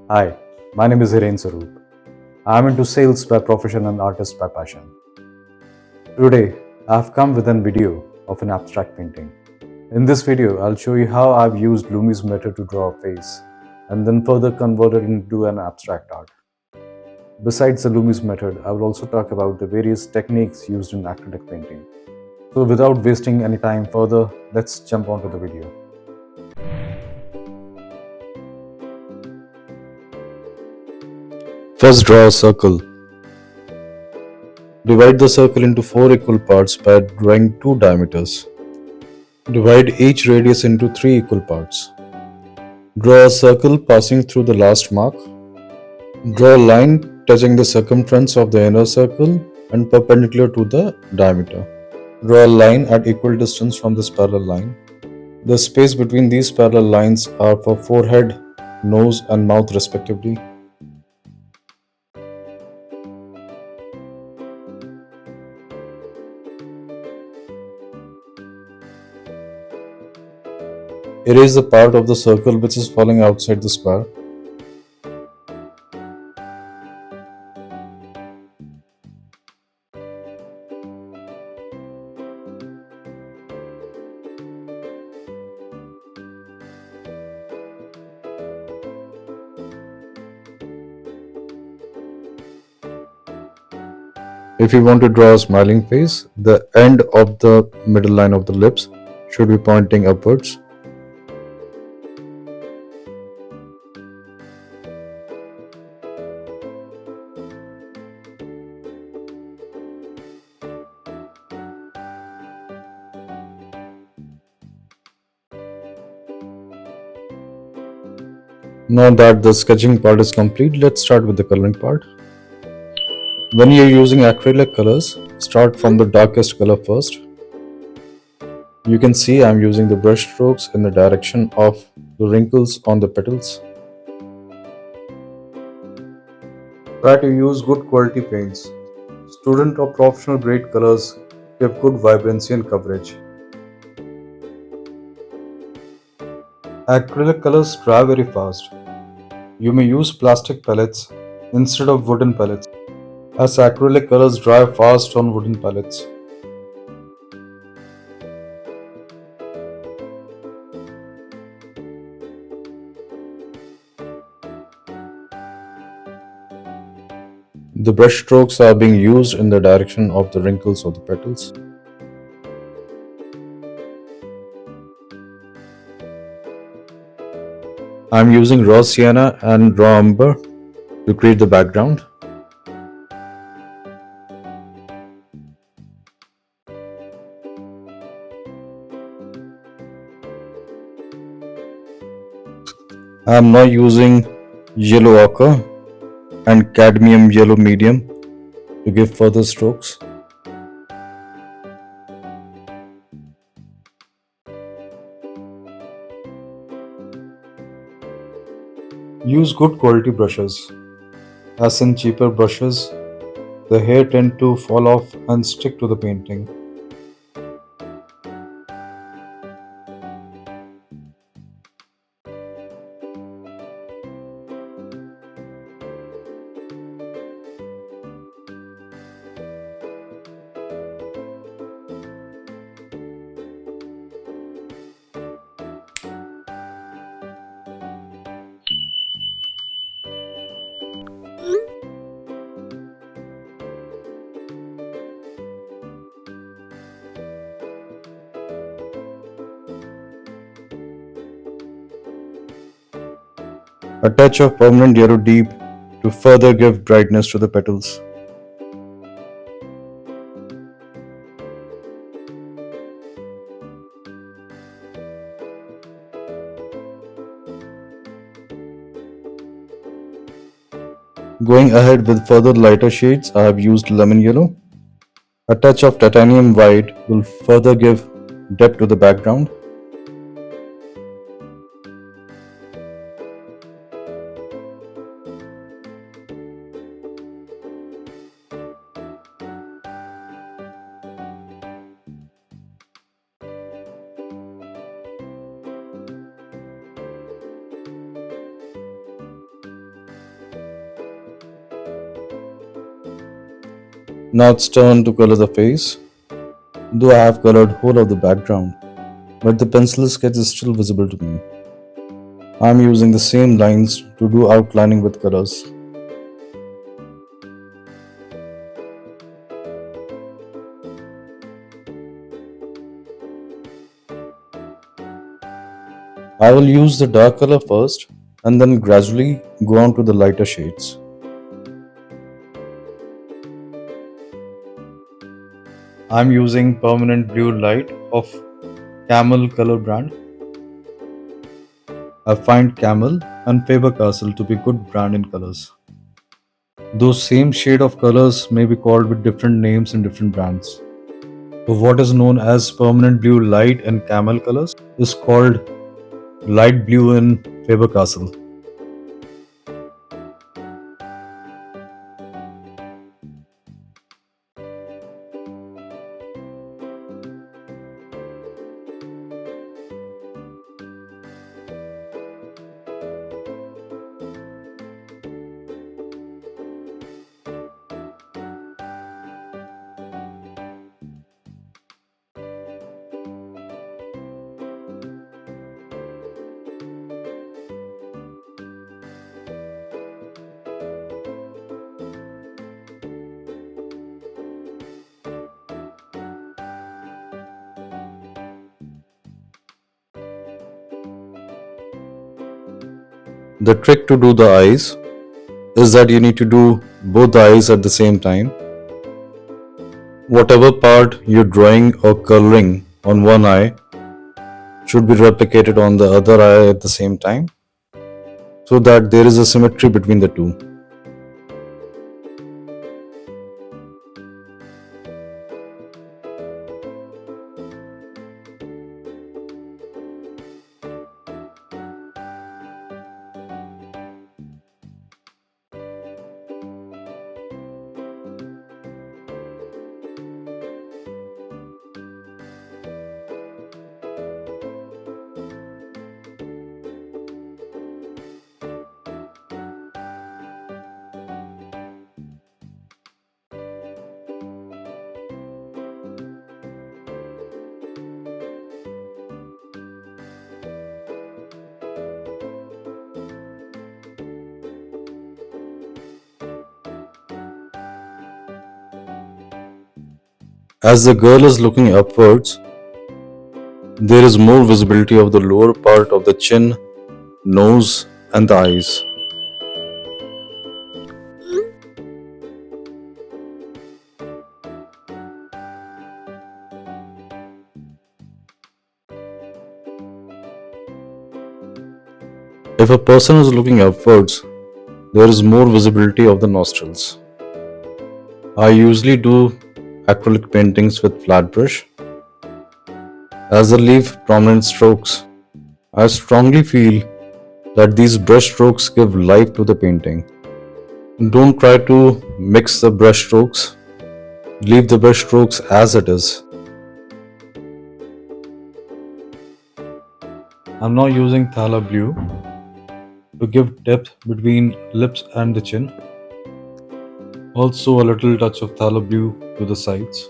Hi, my name is Hiren Saroop. I am into sales by profession and artist by passion. Today, I have come with a video of an abstract painting. In this video, I'll show you how I've used Loomis Method to draw a face and then further convert it into an abstract art. Besides the Loomis Method, I will also talk about the various techniques used in acrylic painting. So without wasting any time further, let's jump onto the video. First, draw a circle. Divide the circle into 4 equal parts by drawing 2 diameters. Divide each radius into 3 equal parts. Draw a circle passing through the last mark. Draw a line touching the circumference of the inner circle and perpendicular to the diameter. Draw a line at equal distance from this parallel line. The space between these parallel lines are for forehead, nose and mouth respectively. Erase the part of the circle which is falling outside the square. If you want to draw a smiling face, the end of the middle line of the lips should be pointing upwards. Now that the sketching part is complete, let's start with the coloring part. When you're using acrylic colors, start from the darkest color first. You can see I'm using the brush strokes in the direction of the wrinkles on the petals. Try to use good quality paints. Student or professional grade colors give good vibrancy and coverage. Acrylic colors dry very fast. You may use plastic palettes instead of wooden palettes, as acrylic colors dry fast on wooden palettes. The brush strokes are being used in the direction of the wrinkles of the petals. I'm using raw sienna and raw umber to create the background. I'm now using yellow ochre and cadmium yellow medium to give further strokes. Use good quality brushes, as in cheaper brushes, the hair tend to fall off and stick to the painting. A touch of permanent yellow deep to further give brightness to the petals. Going ahead with further lighter shades, I have used lemon yellow. A touch of titanium white will further give depth to the background. Now it's turn to color the face. Though I have colored whole of the background, but the pencil sketch is still visible to me. I am using the same lines to do outlining with colors. I will use the dark color first and then gradually go on to the lighter shades. I am using permanent blue light of Camel color brand. I find Camel and Faber-Castell to be good brand in colors. Those same shade of colors may be called with different names in different brands. So what is known as permanent blue light in Camel colors is called light blue in Faber-Castell. The trick to do the eyes is that you need to do both the eyes at the same time. Whatever part you're drawing or coloring on one eye should be replicated on the other eye at the same time so that there is a symmetry between the two. As the girl is looking upwards, there is more visibility of the lower part of the chin, nose, and the eyes. If a person is looking upwards, there is more visibility of the nostrils. I usually do acrylic paintings with flat brush as they leave prominent strokes. I strongly feel that these brush strokes give life to the painting. Don't try to mix the brush strokes, leave the brush strokes as it is. I'm now using Thala blue to give depth between lips and the chin. Also a little touch of Thala blue to the sides.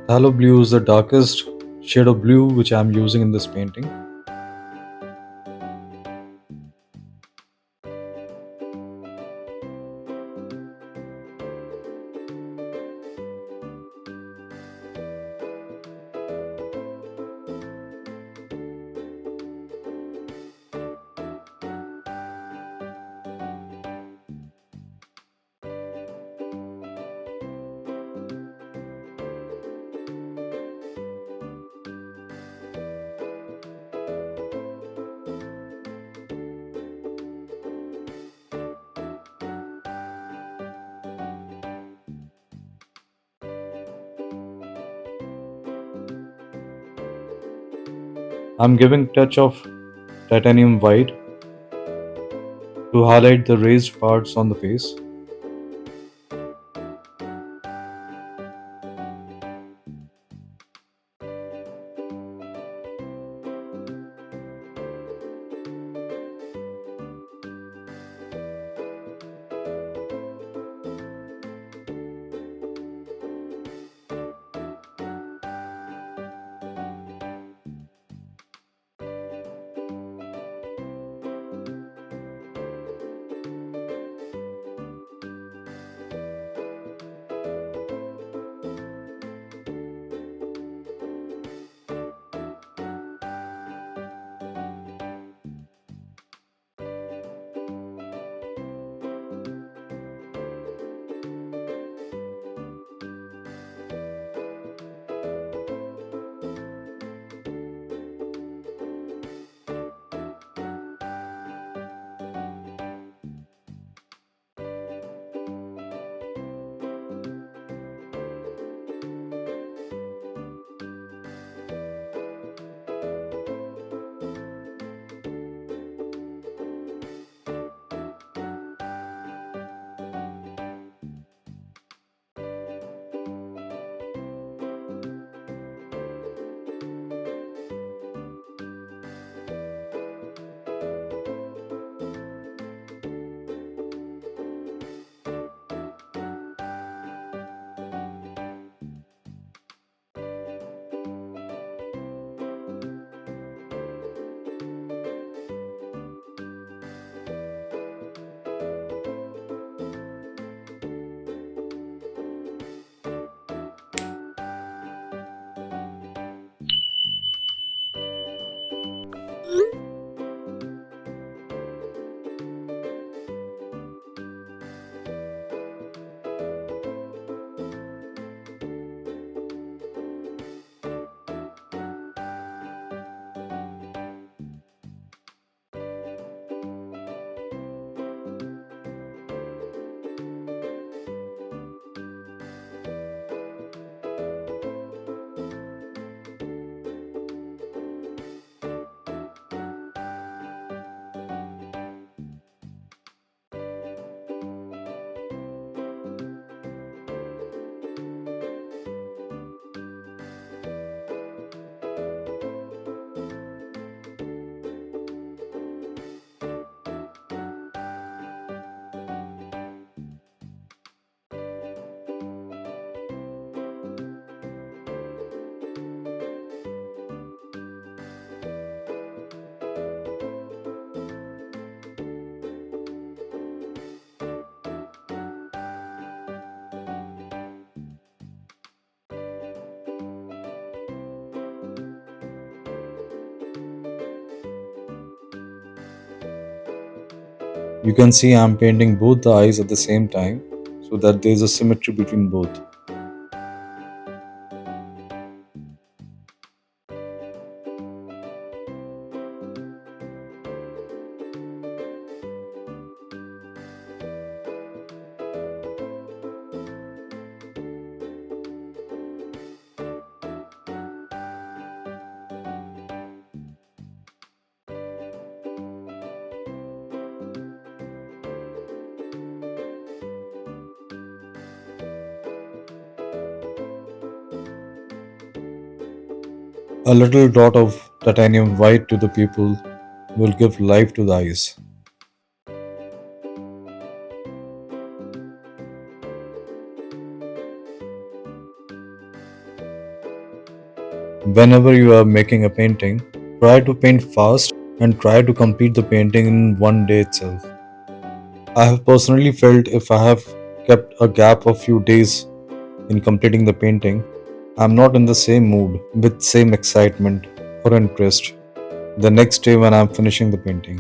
Phthalo blue is the darkest shade of blue which I am using in this painting. I'm giving touch of titanium white to highlight the raised parts on the face. You can see I'm painting both the eyes at the same time so that there is a symmetry between both. A little dot of titanium white to the pupil will give life to the eyes. Whenever you are making a painting, try to paint fast and try to complete the painting in one day itself. I have personally felt if I have kept a gap of few days in completing the painting, I'm not in the same mood with same excitement or interest the next day when I'm finishing the painting.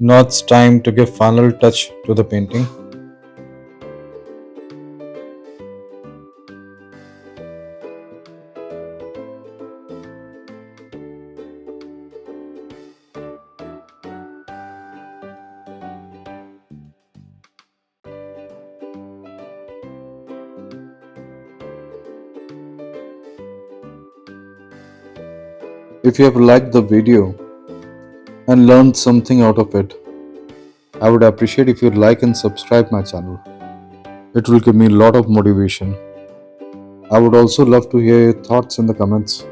Now it's time to give final touch to the painting. If you have liked the video and learned something out of it, I would appreciate if you like and subscribe my channel. It will give me a lot of motivation. I would also love to hear your thoughts in the comments.